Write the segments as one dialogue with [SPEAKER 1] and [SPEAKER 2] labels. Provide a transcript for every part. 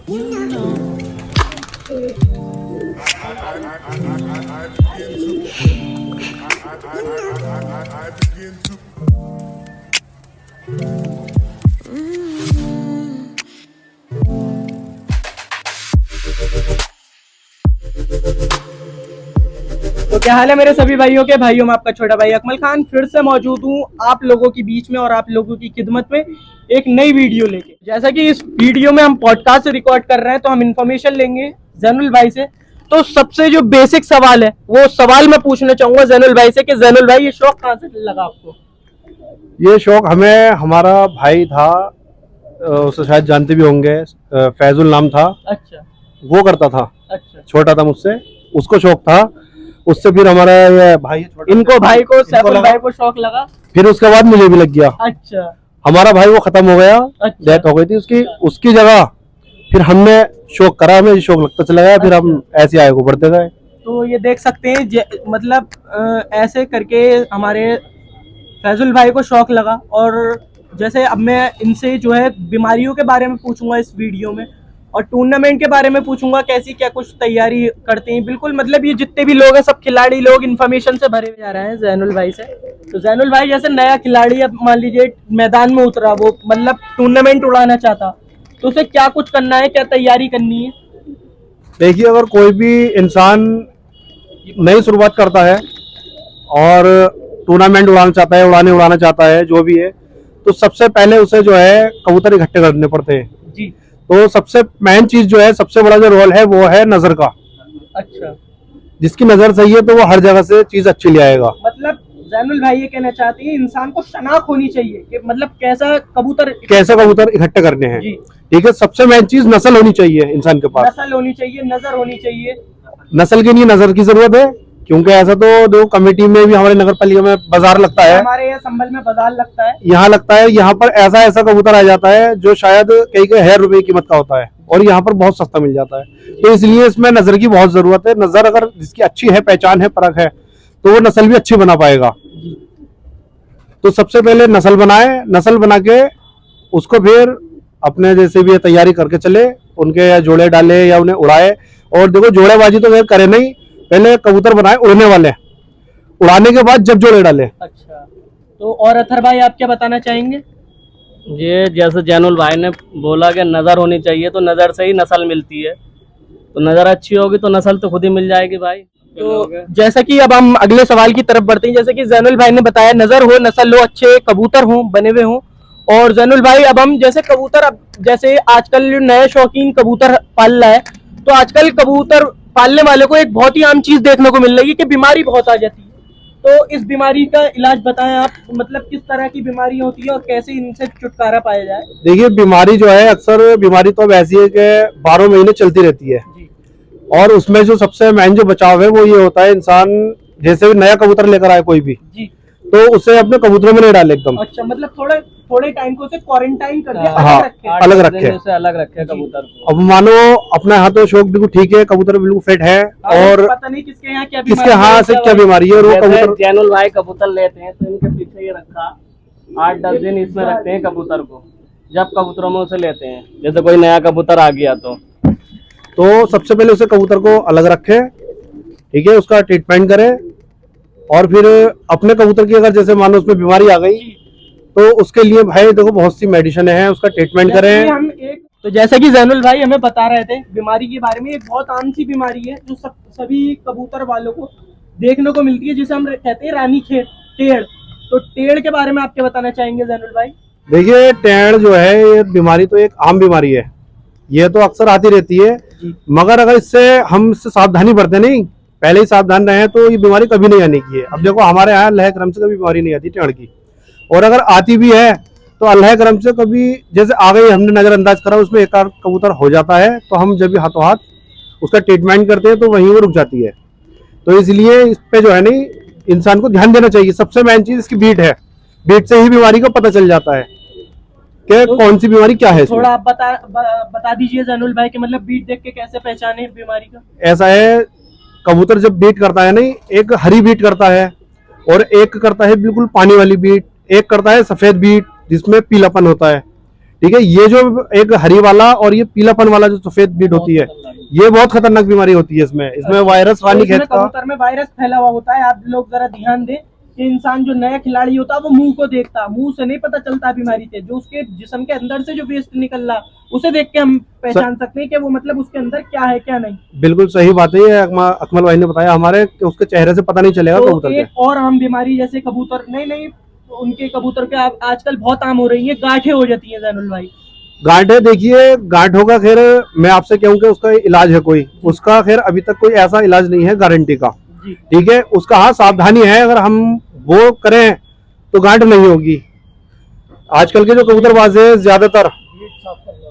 [SPEAKER 1] तो क्या हाल है मेरे सभी भाइयों के। भाइयों में आपका छोटा भाई अकमल खान फिर से मौजूद हूँ आप लोगों के बीच में और आप लोगों की खिदमत में एक नई वीडियो लेके। जैसा कि इस वीडियो में हम पॉडकास्ट रिकॉर्ड कर रहे हैं तो हम इंफॉर्मेशन लेंगे जैनुल भाई से। तो सबसे जो बेसिक सवाल है वो सवाल मैं पूछना चाहूंगा जैनुल भाई से कि जैनुल भाई ये शौक कहाँ से लगा आपको?
[SPEAKER 2] ये शौक हमें हमारा भाई था, उसे शायद जानते भी होंगे, फैजुल नाम था।
[SPEAKER 1] अच्छा
[SPEAKER 2] वो करता था,
[SPEAKER 1] अच्छा
[SPEAKER 2] छोटा था मुझसे, उसको शौक था। उससे फिर हमारा ये भाई
[SPEAKER 1] इनको भाई को सैफुल भाई को शौक लगा,
[SPEAKER 2] फिर उसके बाद मुझे भी लग गया।
[SPEAKER 1] अच्छा
[SPEAKER 2] हमारा भाई वो खत्म हो गया,
[SPEAKER 1] अच्छा
[SPEAKER 2] डेथ हो गई थी उसकी। उसकी जगह फिर हमने शौक करा, हमें शौक लगता चला गया, फिर हम ऐसे आगे को बढ़ते गए।
[SPEAKER 1] तो ये देख सकते हैं मतलब ऐसे करके हमारे फैजुल भाई को शौक लगा। और जैसे अब मैं इनसे जो है बीमारियों के बारे में पूछूंगा इस वीडियो में और टूर्नामेंट के बारे में पूछूंगा कैसी क्या कुछ तैयारी करते हैं। बिल्कुल मतलब ये जितने भी लोग हैं सब खिलाड़ी लोग इन्फॉर्मेशन से भरे जा रहे हैं जैनुल भाई से। तो जैनुल भाई जैसे नया खिलाड़ी अब मान लीजिए मैदान में उतरा, वो मतलब टूर्नामेंट उड़ाना चाहता, तो उसे क्या कुछ करना है, क्या तैयारी करनी है?
[SPEAKER 2] देखिए, अगर कोई भी इंसान नई शुरुआत करता है और टूर्नामेंट उड़ाना चाहता है जो भी है, तो सबसे पहले उसे जो है कबूतर इकट्ठे करने पड़ते हैं
[SPEAKER 1] जी।
[SPEAKER 2] तो सबसे मेन चीज जो है, सबसे बड़ा जो रोल है वो है नजर का।
[SPEAKER 1] अच्छा,
[SPEAKER 2] जिसकी नजर सही है तो वो हर जगह से चीज अच्छी ले आएगा।
[SPEAKER 1] मतलब जैनुल भाई ये कहना चाहते हैं इंसान को शनाख्त होनी चाहिए कि मतलब कैसे कबूतर
[SPEAKER 2] इकट्ठे करने हैं।
[SPEAKER 1] जी।
[SPEAKER 2] ठीक है, सबसे मेन चीज नस्ल होनी चाहिए इंसान के पास।
[SPEAKER 1] नस्ल होनी चाहिए, नजर होनी चाहिए।
[SPEAKER 2] नस्ल के लिए नजर की जरूरत है, क्योंकि ऐसा तो दो कमेटी में भी, हमारे नगर पालिका में बाजार लगता है,
[SPEAKER 1] हमारे यहाँ संभल में बाजार लगता है,
[SPEAKER 2] यहाँ लगता है। यहाँ पर ऐसा ऐसा कबूतर आ जाता है जो शायद कई 1000 रुपए की कीमत का होता है और यहाँ पर बहुत सस्ता मिल जाता है। तो इसलिए इसमें नजर की बहुत जरूरत है। नजर अगर जिसकी अच्छी है, पहचान है, परख है, तो वो नस्ल भी अच्छी बना पाएगा। तो सबसे पहले नस्ल बनाए, नस्ल बना के उसको फिर अपने जैसे भी तैयारी करके चले, उनके या जोड़े डाले या उन्हें उड़ाए। और देखो, जोड़ेबाजी तो करे नहीं, पहले कबूतर बनाए उड़ने वाले, उड़ाने के बाद जब जोड़े डाले।
[SPEAKER 1] अच्छा, तो और अथर भाई आप क्या बताना चाहेंगे?
[SPEAKER 3] ये जैसे जैनुल भाई ने बोला कि नज़र होनी चाहिए, तो नज़र से ही नस्ल मिलती है। तो नज़र अच्छी होगी तो नस्ल तो खुद ही मिल जाएगी भाई।
[SPEAKER 1] तो जैसा कि अब हम अगले सवाल की तरफ बढ़ते हैं। जैसे कि जैनुल भाई ने बताया नजर हो, नस्ल हो, अच्छे कबूतर हो, बने हुए हो। और जैनुल भाई अब हम जैसे कबूतर, अब जैसे आजकल नए शौकीन कबूतर पाल रहा है, तो आजकल कबूतर पालने वाले को एक बहुत ही आम चीज देखने को मिल रही है कि बीमारी बहुत आ जाती है। तो इस बीमारी का इलाज बताएं आप, मतलब किस तरह की बीमारी होती है और कैसे इनसे छुटकारा पाया जाए?
[SPEAKER 2] देखिए, बीमारी जो है, अक्सर बीमारी तो अब ऐसी है कि 12 महीने चलती रहती है। और उसमें जो सबसे मेन जो बचाव है वो ये होता है, इंसान जैसे भी नया कबूतर लेकर आए कोई भी जी, तो उसे अपने कबूतरों में नहीं डाले एकदम।
[SPEAKER 1] अच्छा, मतलब थोड़े टाइम को उसे क्वारंटाइन कर दिया,
[SPEAKER 2] हाँ, अलग रखे
[SPEAKER 3] कबूतर को।
[SPEAKER 2] अब मानो अपने यहाँ तो शौक बिल्कुल ठीक है, कबूतर बिल्कुल फिट है, और
[SPEAKER 1] पता नहीं किसके यहाँ क्या
[SPEAKER 2] किसके यहाँ से क्या बीमारी है। और वो कबूतर,
[SPEAKER 3] जैनुल भाई कबूतर लेते हैं तो इनके पीछे ये रखा 8-10 दिन इसमें रखते हैं कबूतर को, जब कबूतरों में उसे लेते हैं। जैसे कोई नया कबूतर आ गया
[SPEAKER 2] तो सबसे पहले उसे कबूतर को अलग रखे, ठीक है, उसका ट्रीटमेंट करें। और फिर अपने कबूतर की अगर जैसे मानो उसमें बीमारी आ गई तो उसके लिए भाई देखो बहुत सी मेडिसिन है, उसका ट्रीटमेंट करें।
[SPEAKER 1] हम एक तो जैसे कि जैनुल भाई हमें बता रहे थे बीमारी के बारे में, एक बहुत आम सी बीमारी है जो सभी कबूतर वालों को देखने को मिलती है, जिसे हम कहते हैं रानी खेत टेढ़। तो टेढ़ के बारे में आप क्या बताना चाहेंगे जैनुल भाई?
[SPEAKER 2] देखिए, टेढ़ जो है ये बीमारी तो एक आम बीमारी है, ये तो अक्सर आती रहती है। मगर अगर हम इससे सावधानी बरते नहीं, पहले ही सावधान रहे, तो ये बीमारी कभी नहीं आने की है। अब देखो, हमारे यहाँ अल्लाह करम से कभी बीमारी नहीं आती टेढ़ की, और अगर आती भी है तो अल्लाह करम से कभी जैसे आ गई, हमने नजरअंदाज करा, उसमें एक आध कबूतर हो जाता है, तो हम जब भी हाथों हाथ उसका ट्रीटमेंट करते हैं तो वहीं वो रुक जाती है। तो इसलिए इस पे जो है नहीं, इंसान को ध्यान देना चाहिए। सबसे मेन चीज इसकी बीट है, बीट से ही बीमारी का पता चल जाता है कि कौन सी बीमारी क्या है।
[SPEAKER 1] थोड़ा आप बता दीजिए जैनुल भाई कि मतलब बीट देख के कैसे पहचाने बीमारी का?
[SPEAKER 2] ऐसा है, कबूतर जब बीट करता है नहीं, एक हरी बीट करता है और एक करता है बिल्कुल पानी वाली बीट, एक करता है सफेद बीट जिसमें पीलापन होता है। ठीक है, ये जो एक हरी वाला और ये पीलापन वाला जो सफेद बीट होती है, ये बहुत खतरनाक बीमारी होती है। इसमें वायरस रानीखेत का,
[SPEAKER 1] कबूतर में वायरस फैला हुआ होता है। आप लोग जरा ध्यान दें कि इंसान जो नया खिलाड़ी होता है वो मुंह को देखता है, मुंह से नहीं पता चलता बीमारी से, जो उसके जिस्म के अंदर से जो वेस्ट निकल रहा उसे देख के हम पहचान सकते हैं कि वो मतलब उसके अंदर क्या है क्या नहीं।
[SPEAKER 2] बिल्कुल सही बात है, ये अकमल भाई ने बताया हमारे कि उसके चेहरे से पता नहीं चलेगा
[SPEAKER 1] तो
[SPEAKER 2] कबूतर
[SPEAKER 1] एक और आम बीमारी जैसे कबूतर नहीं उनके कबूतर के आजकल बहुत आम हो रही है, गांठें हो जाती है जैनुल भाई।
[SPEAKER 2] गांठे, देखिए गांठों का खैर मैं आपसे कहूँ कि उसका इलाज है कोई, उसका खैर अभी तक कोई ऐसा इलाज नहीं है गारंटी का, ठीक है। उसका हाँ सावधानी है, अगर हम वो करें तो गांठ नहीं होगी। आजकल के जो कबूतरबाज है ज्यादातर,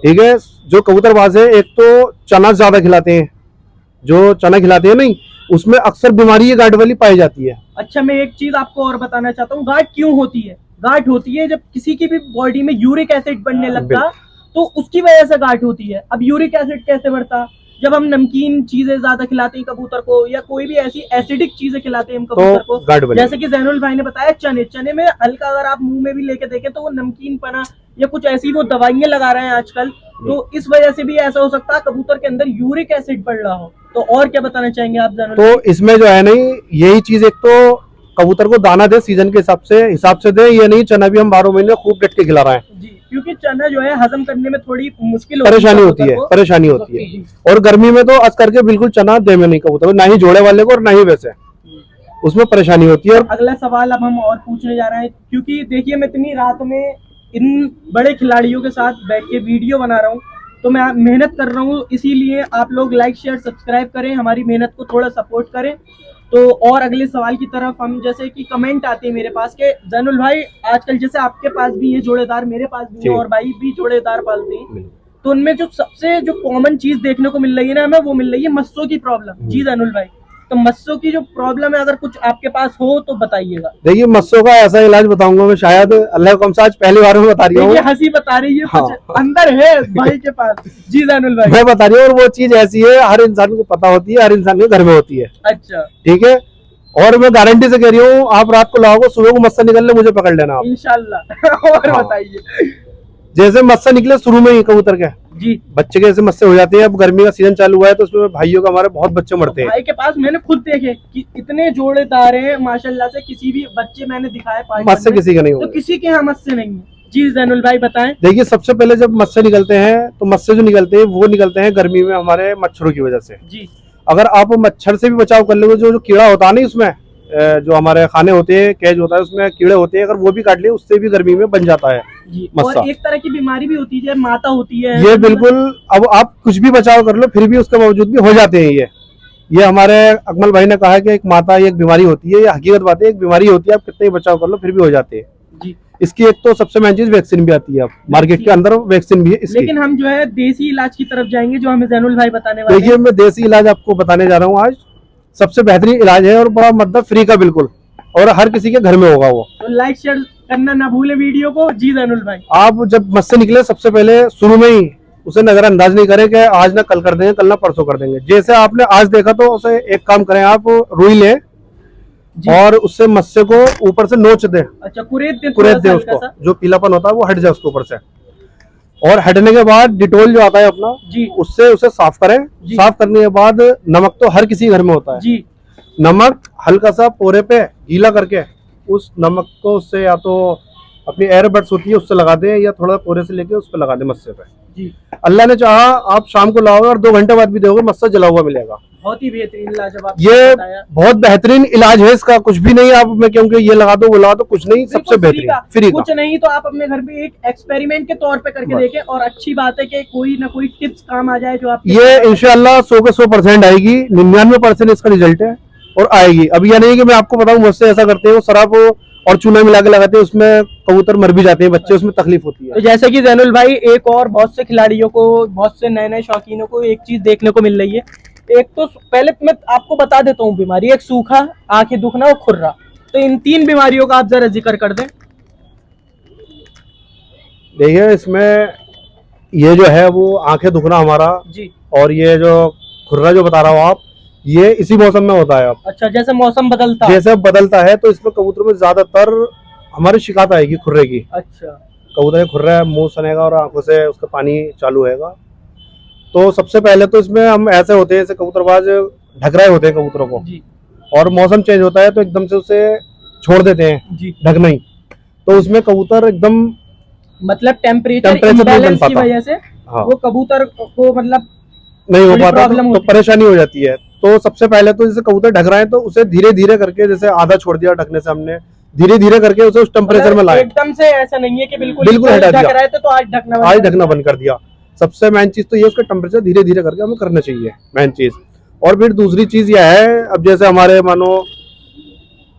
[SPEAKER 2] ठीक है, जो कबूतरबाज है एक तो चना ज्यादा खिलाते हैं, जो चना खिलाते हैं नहीं उसमें अक्सर बीमारी ये गांठ वाली पाई जाती है।
[SPEAKER 1] अच्छा, मैं एक चीज आपको और बताना चाहता हूँ, गांठ क्यों होती है? गांठ होती है जब किसी की भी बॉडी में यूरिक एसिड बढ़ने लगता तो उसकी वजह से गांठ होती है। अब यूरिक एसिड कैसे बढ़ता? जब हम नमकीन चीजें ज्यादा खिलाते हैं कबूतर को या कोई भी ऐसी एसिडिक चीजें खिलाते हैं हम कबूतर को, जैसे कि जैनुल भाई ने बताया चने में हल्का अगर आप मुंह में भी लेके देखें तो वो नमकीन पना या कुछ ऐसी वो दवाइयां लगा रहे हैं आजकल, तो इस वजह से भी ऐसा हो सकता है कबूतर के अंदर यूरिक एसिड बढ़ रहा हो। तो और क्या बताना चाहेंगे आप जैनुल?
[SPEAKER 2] तो इसमें जो है नहीं यही चीज, एक तो कबूतर को दाना दे सीजन के हिसाब से दे, ये नहीं चना भी हम 12 महीने खूब डट के खिला रहे हैं
[SPEAKER 1] जी, क्योंकि चना जो है हजम करने में थोड़ी मुश्किल
[SPEAKER 2] परेशानी होती है। और गर्मी में तो अस करके बिल्कुल चना दे में नहीं कबूतर, ना ही जोड़े वाले को और ना ही वैसे, उसमें परेशानी होती है।
[SPEAKER 1] अगला सवाल अब हम और पूछने जा रहे हैं, क्योंकि देखिए मैं इतनी रात में इन बड़े खिलाड़ियों के साथ बैठ के वीडियो बना रहा हूँ, तो मैं मेहनत कर रहा हूँ, इसीलिए आप लोग लाइक शेयर सब्सक्राइब करें, हमारी मेहनत को थोड़ा सपोर्ट करें। तो और अगले सवाल की तरफ हम, जैसे कि कमेंट आते हैं मेरे पास के जैनुल भाई आजकल जैसे आपके पास भी है जोड़ेदार, मेरे पास भी है और भाई भी जोड़ेदार पालते हैं, तो उनमें जो सबसे जो कॉमन चीज देखने को मिल रही है ना हमें, वो मिल रही है मस्सों की प्रॉब्लम। जी जैनुल भाई, तो मस्सों की जो प्रॉब्लम है अगर कुछ आपके पास हो तो बताइएगा।
[SPEAKER 2] देखिए मस्सों का ऐसा इलाज बताऊंगा मैं, शायद अल्लाह को आज पहली बार में बता रही हूँ,
[SPEAKER 1] हंसी बता रही है कुछ अंदर है भाई के पास। जी जैनुल भाई,
[SPEAKER 2] मैं बता रही हूँ, और वो चीज ऐसी है हर इंसान को पता होती है, हर इंसान के घर में होती है।
[SPEAKER 1] अच्छा,
[SPEAKER 2] ठीक है, और मैं गारंटी से कह रही हूँ आप रात को लाओगे सुबह को मस्सा निकलने मुझे पकड़ लेना आप
[SPEAKER 1] इंशाल्लाह। और बताइए,
[SPEAKER 2] जैसे मस्सा निकले शुरू में ही कबूतर के
[SPEAKER 1] जी
[SPEAKER 2] बच्चे के ऐसे मस्से हो जाते हैं। अब गर्मी का सीजन चालू हुआ है तो उसमें भाइयों का हमारे बहुत बच्चे मरते हैं।
[SPEAKER 1] भाई के पास मैंने खुद देखे कि इतने जोड़ेदार हैं माशाल्लाह से, किसी भी बच्चे मैंने दिखाए
[SPEAKER 2] मस्से किसी का नहीं
[SPEAKER 1] तो किसी के यहाँ मस्से नहीं है। जी जैनुल भाई बताएं।
[SPEAKER 2] देखिए सबसे पहले जब मस्से निकलते हैं तो मस्से जो निकलते हैं वो निकलते हैं गर्मी में हमारे मच्छरों की वजह से।
[SPEAKER 1] जी,
[SPEAKER 2] अगर आप मच्छर से भी बचाव कर लोगे, जो कीड़ा होता है ना उसमें, जो हमारे खाने होते हैं, कैज होता है, उसमें कीड़े होते हैं, अगर वो भी काट लिए उससे भी गर्मी में बन जाता है मस्सा।
[SPEAKER 1] और एक तरह की बीमारी भी होती है माता होती है
[SPEAKER 2] ये बिल्कुल, अब आप कुछ भी बचाव कर लो फिर भी उसके बावजूद भी हो जाते हैं ये हमारे अकमल भाई ने कहा कि एक माता एक बीमारी होती है, ये हकीकत बात है, एक बीमारी होती है, आप कितने ही बचाव कर लो फिर भी हो जाते हैं
[SPEAKER 1] जी।
[SPEAKER 2] इसकी एक तो सबसे मेन चीज वैक्सीन भी आती है, अब मार्केट के अंदर वैक्सीन भी है इसकी।
[SPEAKER 1] लेकिन हम जो है देसी इलाज की तरफ जाएंगे जो हमें जैनुल भाई बताने वाले हैं।
[SPEAKER 2] देखिए मैं देसी इलाज आपको बताने जा रहा हूँ आज, सबसे बेहतरीन इलाज है और बड़ा मतलब फ्री का बिल्कुल, और हर किसी के घर में होगा वो।
[SPEAKER 1] तो लाइक शेयर करना ना भूले वीडियो को। जी जैनुल भाई,
[SPEAKER 2] आप जब मस्से निकले सबसे पहले शुरू में ही उसे नजरअंदाज नहीं करें कि आज ना कल कर देंगे, कल ना परसों कर देंगे। जैसे आपने आज देखा तो उसे एक काम करें, आप रुई लें और उससे मस्से को ऊपर से नोच दें।
[SPEAKER 1] अच्छा, कुरेद
[SPEAKER 2] दे उसको, जो पीलापन होता है वो हट जाए उसके ऊपर से, और हटने के बाद डिटोल जो आता है अपना
[SPEAKER 1] जी,
[SPEAKER 2] उससे उसे साफ करें। साफ करने के बाद नमक तो हर किसी घर में होता है
[SPEAKER 1] जी,
[SPEAKER 2] नमक हल्का सा पोरे पे गीला करके उस नमक को उससे या तो अपनी एयरबड्स होती है उससे लगा दें या थोड़ा पोरे से लेके उस पर लगा दें मस्से पे
[SPEAKER 1] जी।
[SPEAKER 2] अल्लाह ने चाहा आप शाम को लाओगे और 2 घंटे बाद भी दोगे मस्सा जला हुआ मिलेगा।
[SPEAKER 1] बहुत ही बेहतरीन इलाज है,
[SPEAKER 2] ये बहुत बेहतरीन इलाज है, इसका कुछ भी नहीं आप मैं क्योंकि ये लगा दो वो लगा दो, कुछ नहीं, सबसे बेहतरीन फ्री का।
[SPEAKER 1] कुछ नहीं तो आप अपने घर पे एक एक्सपेरिमेंट के तौर पे करके देखें, और अच्छी बात है कि कोई ना कोई टिप्स काम आ जाए जो आप
[SPEAKER 2] ये इंशाल्लाह 100 के 100% आएगी, 99% इसका रिजल्ट है और आएगी। अब यह नहीं कि मैं आपको बताऊं मुझसे ऐसा करते हो शराब और चूना मिला के लगाते हैं, उसमें कबूतर मर भी जाते हैं बच्चे, उसमें तकलीफ होती है।
[SPEAKER 1] तो जैसे कि जैनुल भाई एक और बहुत से खिलाड़ियों को, बहुत से नए नए शौकीनों को एक चीज देखने को मिल रही है। एक तो पहले मैं आपको बता देता हूँ बीमारी, एक सूखा, आंखें दुखना और खुर्रा। तो इन 3 बीमारियों का आप जरा जिक्र कर दें।
[SPEAKER 2] देखिए इसमें ये जो है वो आंखें दुखना हमारा
[SPEAKER 1] जी,
[SPEAKER 2] और ये जो खुर्रा जो बता रहा हूँ आप, ये इसी मौसम में होता है। अब
[SPEAKER 1] अच्छा, जैसे मौसम बदलता
[SPEAKER 2] जैसे बदलता है तो इसमें कबूतर में ज्यादातर हमारी शिकायत आएगी खुर्रे की।
[SPEAKER 1] अच्छा,
[SPEAKER 2] कबूतर खुर रहा है, मुंह सनेगा और आंखों से उसका पानी चालू होएगा। तो सबसे पहले तो इसमें हम ऐसे होते हैं, जैसे कबूतरबाज ढक रहे होते हैं कबूतरों को,
[SPEAKER 1] जी
[SPEAKER 2] और मौसम चेंज होता है तो एकदम से उसे छोड़ देते हैं
[SPEAKER 1] जी,
[SPEAKER 2] ढकना ही, तो उसमें कबूतर एकदम
[SPEAKER 1] मतलब टेम्परेचर
[SPEAKER 2] नहीं बन
[SPEAKER 1] इम्बैलेंस की
[SPEAKER 2] पाता।
[SPEAKER 1] वजह से
[SPEAKER 2] हाँ
[SPEAKER 1] वो कबूतर को मतलब
[SPEAKER 2] नहीं हो
[SPEAKER 1] थोड़ी
[SPEAKER 2] पाता,
[SPEAKER 1] प्रॉब्लम
[SPEAKER 2] तो
[SPEAKER 1] होती है।
[SPEAKER 2] परेशानी हो जाती है। तो सबसे पहले तो जैसे कबूतर ढक रहा है तो उसे धीरे धीरे करके, जैसे आधा छोड़ दिया ढकने से हमने, धीरे धीरे करके उसे उस टेम्परेचर में
[SPEAKER 1] मतलब
[SPEAKER 2] लाए।
[SPEAKER 1] एकदम से ऐसा नहीं है कि बिल्कुल
[SPEAKER 2] बिल्कुल हटा
[SPEAKER 1] ढक
[SPEAKER 2] दिया,
[SPEAKER 1] रहा है तो आज ढकना बंद
[SPEAKER 2] आज
[SPEAKER 1] कर
[SPEAKER 2] ढकना
[SPEAKER 1] दिया।
[SPEAKER 2] बंद कर दिया। सबसे मेन चीज तो ये, उसका टेम्परेचर धीरे धीरे करके हमें करना चाहिए, मेन चीज। और फिर दूसरी चीज यह है, अब जैसे हमारे मानो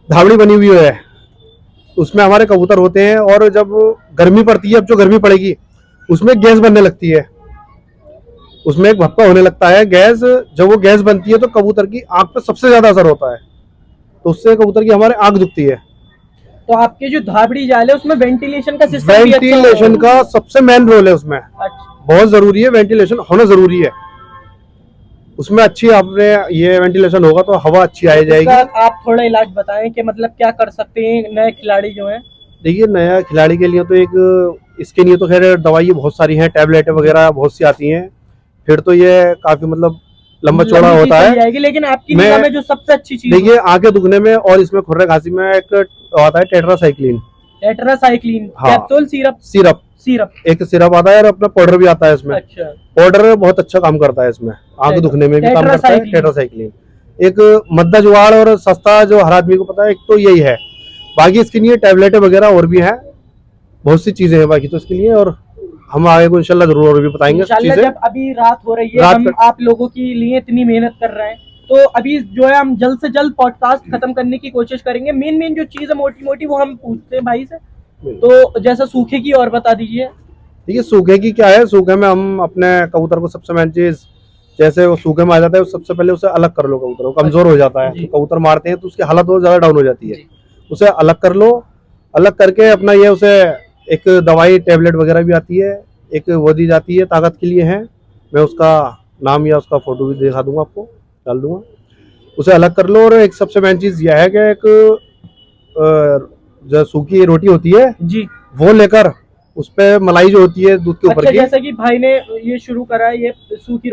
[SPEAKER 2] धावड़ी बनी हुई है, उसमें हमारे कबूतर होते हैं, और जब गर्मी पड़ती है, अब जो गर्मी पड़ेगी उसमें गैस बनने लगती है, उसमें एक भपका होने लगता है गैस। जब वो गैस बनती है तो कबूतर की आंख पे सबसे ज्यादा असर होता है, तो उससे कबूतर की हमारे आंख दुखती है।
[SPEAKER 1] तो आपके जो धाबड़ी जाल है उसमें वेंटिलेशन का सिस्टम भी अच्छा
[SPEAKER 2] वेंटिलेशन
[SPEAKER 1] होगा।
[SPEAKER 2] का सबसे मेन रोल है उसमें,
[SPEAKER 1] अच्छा,
[SPEAKER 2] बहुत जरूरी है, वेंटिलेशन होना जरूरी है उसमें। अच्छी आपने ये वेंटिलेशन होगा तो हवा अच्छी आ
[SPEAKER 1] इसका
[SPEAKER 2] जाएगी।
[SPEAKER 1] आप थोड़ा इलाज बताएं कि मतलब क्या कर सकते हैं नए खिलाड़ी जो हैं।
[SPEAKER 2] देखिए, नया खिलाड़ी के लिए तो इसके लिए तो खैर दवाई बहुत सारी हैं, टैबलेट वगैरह बहुत सी आती हैं। फिर तो ये काफी मतलब लंबा चौड़ा
[SPEAKER 1] लंबी
[SPEAKER 2] होता
[SPEAKER 1] चीज चल
[SPEAKER 2] है।
[SPEAKER 1] जाएगी, लेकिन आपकी
[SPEAKER 2] मैं-
[SPEAKER 1] निगाह में जो सबसे अच्छी चीज
[SPEAKER 2] देखिए, आंखें दुखने में और इसमें खुर्रे खांसी में एक आता है टेट्रासाइक्लिन,
[SPEAKER 1] टेट्रासाइक्लिन
[SPEAKER 2] हाँ।
[SPEAKER 1] कैप्सूल सिरप
[SPEAKER 2] सिरप,
[SPEAKER 1] सिरप
[SPEAKER 2] एक सिरप आता है और अपना पाउडर भी आता है इसमें।
[SPEAKER 1] अच्छा,
[SPEAKER 2] पाउडर बहुत अच्छा काम करता है इसमें, आंख दुखने में भी काम करता है
[SPEAKER 1] टेट्रासाइक्लिन।
[SPEAKER 2] टेट्रासाइक्लिन। एक मद्दा जुगाड़ और सस्ता जो हर आदमी को पता है, एक तो यही है। बाकी इसके लिए टैबलेट वगैरह और भी हैं, बहुत सी चीजें हैं बाकी तो इसके लिए, और हम आगे को इंशाल्लाह जरूर और भी बताएंगे
[SPEAKER 1] इंशाल्लाह।
[SPEAKER 2] चीजें।
[SPEAKER 1] जब अभी रात हो रही है,
[SPEAKER 2] रात
[SPEAKER 1] हम आप लोगों के लिए इतनी मेहनत कर रहे हैं, तो अभी जो है हम जल्द से जल्द पॉडकास्ट खत्म करने की कोशिश करेंगे। मेन जो चीज है मोटी मोटी वो हम पूछते हैं भाई से, तो जैसा सूखे की और बता दीजिए।
[SPEAKER 2] ठीक है, सूखे की क्या है, सूखे में हम अपने कबूतर को सबसे मेन चीज, जैसे वो सूखे में आ जाता है सबसे पहले उसे अलग कर लो, कबूतर वो कमजोर हो जाता है,
[SPEAKER 1] जी।
[SPEAKER 2] तो कबूतर मारते हैं तो उसकी हालत और ज्यादा डाउन हो जाती है।
[SPEAKER 1] जी।
[SPEAKER 2] उसे अलग कर लो, अलग करके अपना ये उसे एक दवाई टैबलेट वगैरह भी आती है, एक वो दी जाती है ताकत के लिए है, मैं उसका नाम या उसका फोटो भी दिखा दूंगा, आपको डाल दूंगा। उसे अलग कर लो, और एक सबसे मेन चीज यह है कि एक जो सूखी रोटी होती है
[SPEAKER 1] जी,
[SPEAKER 2] वो लेकर उस पे मलाई जो होती है दूध के ऊपर
[SPEAKER 1] अच्छा,
[SPEAKER 2] की,
[SPEAKER 1] जैसा कि भाई ने ये शुरू करा है, ये सूखी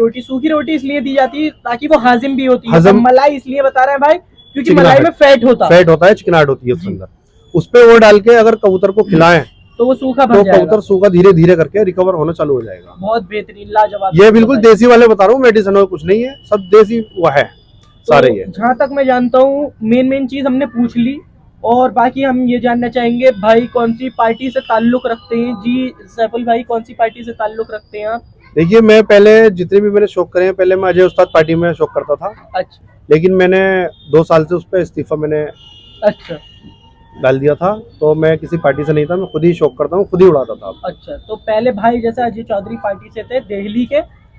[SPEAKER 1] रोटी इसलिए दी जाती है ताकि वो हाजिम भी होती है।
[SPEAKER 2] हजम-
[SPEAKER 1] अब मलाई इसलिए बता रहे हैं भाई क्योंकि
[SPEAKER 2] चिकनाहट।
[SPEAKER 1] मलाई में फैट होता है,
[SPEAKER 2] फैट होता है, चिकनाहट होती है उसके
[SPEAKER 1] जी।
[SPEAKER 2] अंदर। उस पे वो डाल के अगर कबूतर को खिलाएं
[SPEAKER 1] तो वो सूखा
[SPEAKER 2] तो
[SPEAKER 1] भर जाएगा।
[SPEAKER 2] कबूतर सूखा धीरे धीरे करके रिकवर होना चालू हो जाएगा।
[SPEAKER 1] बहुत बेहतरीन, लाजवाब।
[SPEAKER 2] ये बिल्कुल देसी वाले बता रहा हूँ, मेडिसिन कुछ नहीं है, सब देसी वो है सारे ये।
[SPEAKER 1] जहाँ तक मैं जानता हूँ मेन चीज हमने पूछ ली, और बाकी हम ये जानना चाहेंगे भाई कौन सी पार्टी से ताल्लुक रखते हैं। जी सैफुल भाई, कौन सी पार्टी से ताल्लुक रखते हैं आप?
[SPEAKER 2] देखिए, मैं पहले जितने भी मैंने शौक करे हैं, पहले मैं अजय उस्ताद पार्टी में शौक करता था,
[SPEAKER 1] अच्छा
[SPEAKER 2] लेकिन मैंने 2 साल से उस पर इस्तीफा मैंने
[SPEAKER 1] अच्छा
[SPEAKER 2] डाल दिया था, तो मैं किसी पार्टी से नहीं था, मैं खुद ही शौक करता हूँ, खुद ही उड़ाता था।
[SPEAKER 1] अच्छा, तो पहले भाई जैसे अजय चौधरी पार्टी से थे दिल्ली के,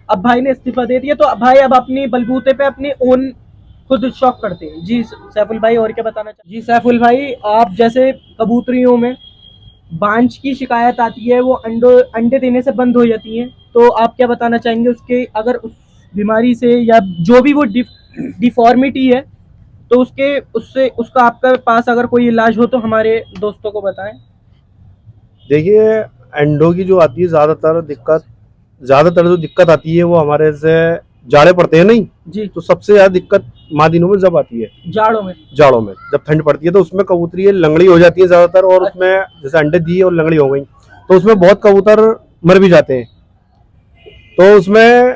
[SPEAKER 1] अब भाई ने इस्तीफा दे दिया, तो भाई अब अपनी बलबूते पे अपनी ओन खुद शौक करते हैं। जी सैफुल भाई, और क्या बताना चाहिए? जी सैफुल भाई, आप जैसे कबूतरियों में बांझ की शिकायत आती है, वो अंडे देने से बंद हो जाती हैं, तो आप क्या बताना चाहेंगे उसके, अगर उस बीमारी से या जो भी वो डिफॉर्मिटी है, तो उससे उसका आपके पास अगर कोई इलाज हो तो हमारे दोस्तों को बताएं।
[SPEAKER 2] देखिए, अंडों की जो आती है ज्यादातर जो दिक्कत आती है वो हमारे से जाड़े पड़ते हैं नहीं,
[SPEAKER 1] जी,
[SPEAKER 2] तो सबसे ज्यादा दिक्कत माँ दिनों में जब आती है,
[SPEAKER 1] जाड़ों में।
[SPEAKER 2] जाड़ों में जब ठंड पड़ती है तो उसमें कबूतरी ये लंगड़ी हो जाती है ज्यादातर, और उसमें जैसे अंडे दिए और लंगड़ी हो गई तो उसमें बहुत कबूतर मर भी जाते हैं। तो उसमें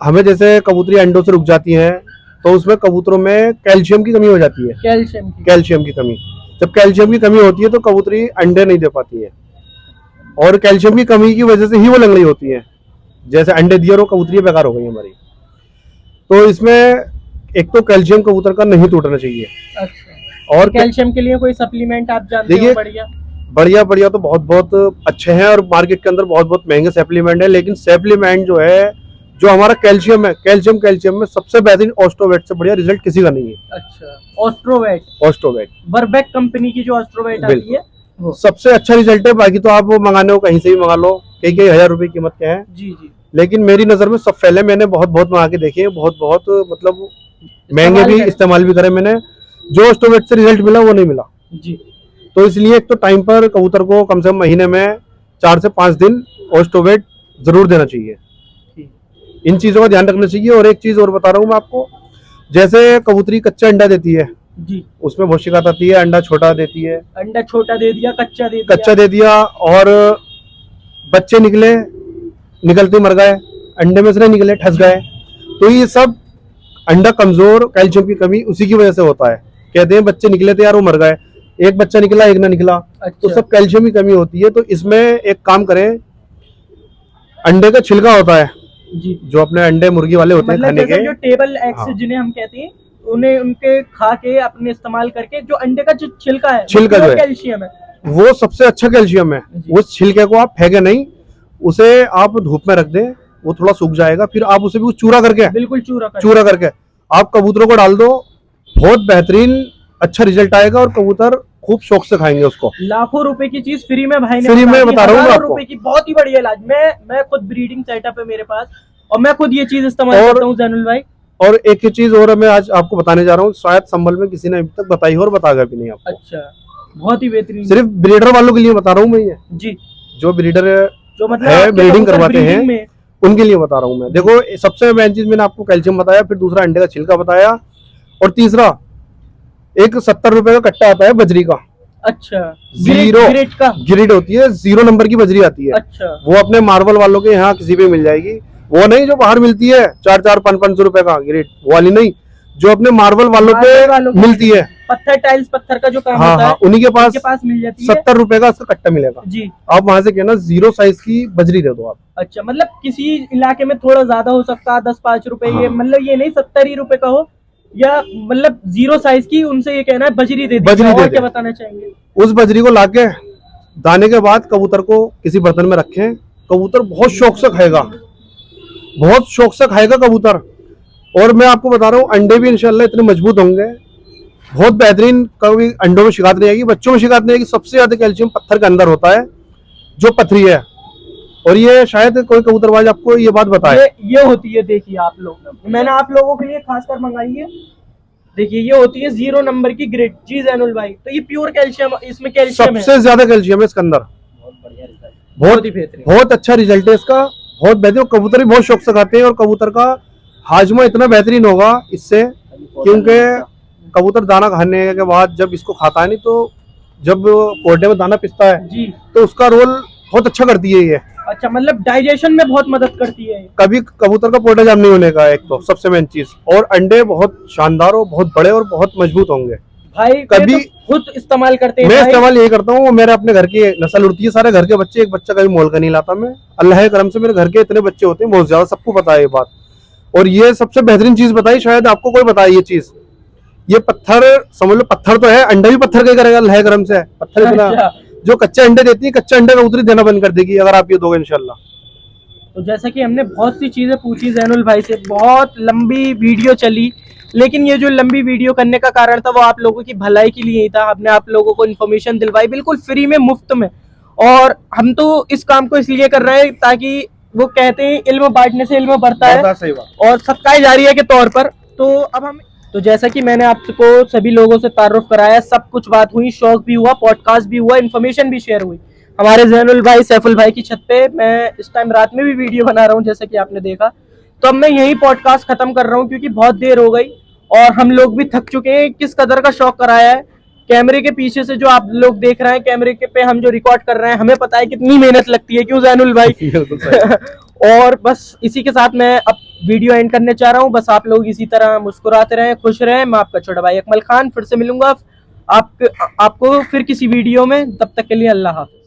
[SPEAKER 2] हमें जैसे कबूतरी अंडों से रुक जाती हैं तो उसमें कबूतरों में कैल्शियम की कमी हो जाती है, कैल्शियम की कमी। जब कैल्शियम की कमी होती है तो कबूतरी अंडे नहीं दे पाती है, और कैल्शियम की कमी की वजह से ही वो लंगड़ी होती है। जैसे अंडे दिए और वो कबूतरी बेकार हो गई हमारी। तो इसमें एक तो कैल्शियम कबूतर का नहीं टूटना चाहिए।
[SPEAKER 1] अच्छा,
[SPEAKER 2] और
[SPEAKER 1] कैल्शियम के लिए कोई सप्लीमेंट आप जानते हो?
[SPEAKER 2] देखिए,
[SPEAKER 1] बढ़िया
[SPEAKER 2] बढ़िया तो बहुत अच्छे हैं, और मार्केट के अंदर बहुत महंगे सप्लीमेंट है, लेकिन सप्लीमेंट जो है, जो हमारा कैल्शियम है, कैल्शियम में सबसे बेहतरीन ऑस्ट्रोवेट से बढ़िया रिजल्ट किसी का नहीं है।
[SPEAKER 1] अच्छा, ऑस्ट्रोवेट बर्बेक कंपनी की जो ऑस्ट्रोवेट आती है वो
[SPEAKER 2] सबसे अच्छा रिजल्ट है। बाकी तो आप वो मंगाने हो कहीं से भी मंगा लो, कई 1000 रुपए कीमत के हैं।
[SPEAKER 1] जी जी,
[SPEAKER 2] लेकिन मेरी नजर में सब पहले मैंने बहुत मंगा के देखे हैं, बहुत मतलब महंगे भी इस्तेमाल भी करे मैंने, जो ऑस्ट्रोवेट से रिजल्ट मिला वो नहीं मिला।
[SPEAKER 1] जी,
[SPEAKER 2] तो इसलिए एक तो टाइम पर कबूतर को कम से कम महीने में 4 से 5 दिन ओस्टोवेट जरूर देना चाहिए। इन चीजों का ध्यान रखना चाहिए। और एक चीज और बता रहा हूँ मैं आपको, जैसे कबूतरी कच्चा अंडा देती है
[SPEAKER 1] जी,
[SPEAKER 2] उसमें बहुत शिकायत आती है, अंडा छोटा देती है,
[SPEAKER 1] अंडा छोटा दे दिया, कच्चा
[SPEAKER 2] दे दिया और बच्चे निकलते मर गए, अंडे में से नहीं निकले, ठस गए। तो ये सब अंडा कमजोर, कैल्शियम की कमी उसी की वजह से होता है। कहते हैं बच्चे निकले थे यार वो मर गए, एक बच्चा निकला एक ना निकला।
[SPEAKER 1] अच्छा।
[SPEAKER 2] तो सब कैल्शियम की कमी होती है। तो इसमें एक काम करें, अंडे का छिलका होता है
[SPEAKER 1] जी,
[SPEAKER 2] जो अपने अंडे मुर्गी वाले होते हैं
[SPEAKER 1] मतलब
[SPEAKER 2] खाने
[SPEAKER 1] जैसे
[SPEAKER 2] के,
[SPEAKER 1] जो टेबल एग्स
[SPEAKER 2] हाँ।
[SPEAKER 1] जिन्हें हम कहते हैं, उन्हें उनके खा के अपने इस्तेमाल करके जो अंडे का जो छिलका है,
[SPEAKER 2] छिलका
[SPEAKER 1] वो
[SPEAKER 2] जो है,
[SPEAKER 1] कैल्शियम है,
[SPEAKER 2] वो सबसे अच्छा कैल्शियम है।
[SPEAKER 1] जी।
[SPEAKER 2] उस छिलके को आप फेंके नहीं, उसे आप धूप में रख दें, वो थोड़ा सूख जाएगा, फिर आप उसे भी चूरा करके
[SPEAKER 1] बिल्कुल चूरा
[SPEAKER 2] करके आप कबूतरों को डाल दो, बहुत बेहतरीन अच्छा रिजल्ट आएगा और कबूतर खूब शौक से खाएंगे उसको।
[SPEAKER 1] लाखों रुपए की चीज फ्री में भाई ने
[SPEAKER 2] फ्री में बता रहा हूँ मैं
[SPEAKER 1] हजारों
[SPEAKER 2] आपको।
[SPEAKER 1] रुपए की बहुत ही बढ़िया इलाज। मैं खुद ब्रीडिंग सेटअप है मेरे पास और मैं खुद ये चीज इस्तेमाल
[SPEAKER 2] और-
[SPEAKER 1] करता हूँ जैनुल भाई।
[SPEAKER 2] और एक ही चीज और मैं आज आपको बताने जा रहा हूँ, शायद संभल में किसी ने अभी तक बताई हो और बताएगा भी नहीं आपको।
[SPEAKER 1] अच्छा, बहुत ही बेहतरीन।
[SPEAKER 2] सिर्फ ब्रीडर वालों के लिए बता रहा हूँ मैं, ये
[SPEAKER 1] जी,
[SPEAKER 2] जो ब्रीडर
[SPEAKER 1] जो मतलब
[SPEAKER 2] है,
[SPEAKER 1] आपके
[SPEAKER 2] ब्रीडिंग
[SPEAKER 1] कबूतर
[SPEAKER 2] करवाते हैं,
[SPEAKER 1] ब्रीडिंग में
[SPEAKER 2] उनके लिए बता रहा हूँ मैं। देखो, सबसे मेन चीज मैंने आपको कैल्शियम बताया, फिर दूसरा अंडे का छिलका बताया, और तीसरा एक 70 रुपए का कट्टा आता है बजरी का।
[SPEAKER 1] अच्छा,
[SPEAKER 2] जीरो
[SPEAKER 1] ग्रेड का,
[SPEAKER 2] ग्रिड होती है, 0 नंबर की बजरी आती है।
[SPEAKER 1] अच्छा,
[SPEAKER 2] वो अपने मार्बल वालों के यहाँ किसी भी मिल जाएगी। वो नहीं जो बाहर मिलती है 4-5 रुपए का ग्रिड, वो वाली नहीं, जो अपने मार्बल वालों
[SPEAKER 1] वालों
[SPEAKER 2] पे
[SPEAKER 1] की
[SPEAKER 2] मिलती है।
[SPEAKER 1] पत्थर टाइल्स पत्थर का जो काम
[SPEAKER 2] हाँ
[SPEAKER 1] होता
[SPEAKER 2] हाँ,
[SPEAKER 1] है,
[SPEAKER 2] उन्हीं के
[SPEAKER 1] उनके
[SPEAKER 2] पास
[SPEAKER 1] पास मिल जाती है।
[SPEAKER 2] 70 रुपए का उसका कट्टा मिलेगा।
[SPEAKER 1] जी,
[SPEAKER 2] आप वहां से कहना 0 साइज की बजरी दे दो आप।
[SPEAKER 1] अच्छा, मतलब किसी इलाके में थोड़ा ज्यादा हो सकता है, 10-5 रुपए, ये
[SPEAKER 2] हाँ।
[SPEAKER 1] मतलब ये नहीं 70 ही रुपए का हो, या मतलब 0 साइज की, उनसे ये कहना है बजरी दे दी।
[SPEAKER 2] बजरी दे
[SPEAKER 1] और
[SPEAKER 2] दे।
[SPEAKER 1] क्या बताना चाहेंगे?
[SPEAKER 2] उस बजरी को लाके दाने के बाद कबूतर को किसी बर्तन में रखें, कबूतर बहुत शौक से खाएगा, बहुत शौक से खाएगा कबूतर। और मैं आपको बता रहा हूँ, अंडे भी इंशाल्लाह इतने मजबूत होंगे, बहुत बेहतरीन। कभी अंडों में शिकायत नहीं आएगी, बच्चों में शिकायत नहीं आएगी। सबसे ज्यादा कैल्शियम पत्थर के अंदर होता है, जो पथरी है। और ये शायद कोई कबूतरबाज आपको ये बात बताए।
[SPEAKER 1] ये होती है, देखिए आप लोग, मैंने आप लोगों के लिए खासकर मंगाई है। देखिए, ये होती है 0 नंबर की ग्रेड। जी जैनुल भाई, तो ये प्योर कैल्शियम, इसमें कैल्शियम है,
[SPEAKER 2] सबसे ज्यादा कैल्शियम है इसके अंदर।
[SPEAKER 1] बहुत ही बेहतरीन।
[SPEAKER 2] बहुत अच्छा रिजल्ट है इसका, बहुत बेहतरीन। कबूतर भी बहुत शौक से खाते हैं, और कबूतर का हाजमा इतना बेहतरीन होगा इससे, क्योंकि कबूतर दाना खाने के बाद जब इसको खाता है नहीं, तो जब पोटे में दाना पिसता है
[SPEAKER 1] जी,
[SPEAKER 2] तो उसका रोल बहुत अच्छा करती है ये।
[SPEAKER 1] अच्छा, मतलब डाइजेशन में बहुत मदद करती है।
[SPEAKER 2] कभी कबूतर का पोटा जाम नहीं होने का, एक तो सबसे मेन चीज। और अंडे बहुत शानदार और बहुत बड़े और बहुत मजबूत होंगे
[SPEAKER 1] भाई
[SPEAKER 2] कभी
[SPEAKER 1] ये तो खुद इस्तेमाल करते हैं
[SPEAKER 2] मैं
[SPEAKER 1] भाई।
[SPEAKER 2] इस्तेमाल यही करता हूँ। मेरे अपने घर की नस्ल उड़ती है, सारे घर के बच्चे, एक बच्चा कभी मोल का नहीं लाता मैं। अल्लाह के करम से मेरे घर के इतने बच्चे होते हैं, बहुत ज्यादा, सबको पता है ये बात। और ये सबसे बेहतरीन चीज बताई, शायद आपको कोई बताए ये चीज। ये पत्थर समझ लो, पत्थर तो है, अंडा भी पत्थर का ही करेगा अल्लाह के करम से। पत्थर इतना
[SPEAKER 1] अच्छा।
[SPEAKER 2] जो कच्चे अंडे देती है, कच्चा अंडा कबूतरी देना बंद कर देगी अगर आप ये दोगे इंशाल्लाह।
[SPEAKER 1] तो जैसा कि हमने बहुत सी चीजें पूछी जैनुल भाई से, बहुत लंबी वीडियो चली, लेकिन ये जो लंबी वीडियो करने का कारण था वो आप लोगों की भलाई के लिए ही था। हमने आप लोगों को इन्फॉर्मेशन दिलवाई बिल्कुल फ्री में, मुफ्त में। और हम तो इस काम को इसलिए कर रहे हैं ताकि वो कहते हैं इल्म बांटने से इल्म बढ़ता है,
[SPEAKER 2] सही बात।
[SPEAKER 1] और सदका जारिया के तौर पर। तो अब हम, तो जैसा कि मैंने आपको सभी लोगों से तारुफ कराया, सब कुछ बात हुई, शौक भी हुआ, पॉडकास्ट भी हुआ, इन्फॉर्मेशन भी शेयर हुई हमारे जैनुल भाई सैफुल भाई की छत पे। मैं इस टाइम रात में भी वीडियो बना रहा हूँ जैसा कि आपने देखा। तो अब मैं यही पॉडकास्ट खत्म कर रहा हूँ क्योंकि बहुत देर हो गई और हम लोग भी थक चुके हैं। किस कदर का शौक कराया है कैमरे के पीछे से, जो आप लोग देख रहे हैं कैमरे के पे हम जो रिकॉर्ड कर रहे हैं, हमें पता है कितनी मेहनत लगती है, क्यों जैनुल भाई? और बस इसी के साथ मैं अब वीडियो एंड करने चाह रहा हूँ। बस आप लोग इसी तरह मुस्कुराते रहें, खुश रहें। मैं आपका छोटा भाई अकमल खान फिर से मिलूंगा आपको फिर किसी वीडियो में। तब तक के लिए अल्लाह हाफ़िज़।